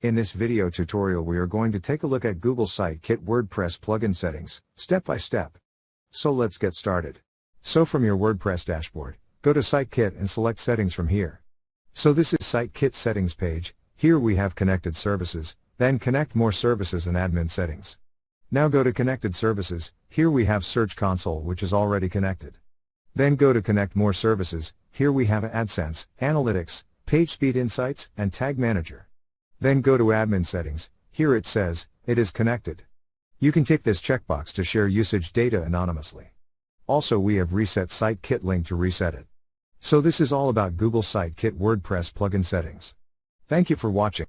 In this video tutorial we are going to take a look at Google Sitekit WordPress plugin settings, step by step. So let's get started. So from your WordPress dashboard, go to Sitekit and select Settings from here. So this is Sitekit settings page. Here we have connected services, then connect more services and admin settings. Now go to connected services. Here we have Search Console, which is already connected. Then go to connect more services. Here we have AdSense, Analytics, PageSpeed Insights, and Tag Manager. Then go to admin settings. Here it says, it is connected. You can tick this checkbox to share usage data anonymously. Also we have reset Sitekit link to reset it. So this is all about Google Sitekit WordPress plugin settings. Thank you for watching.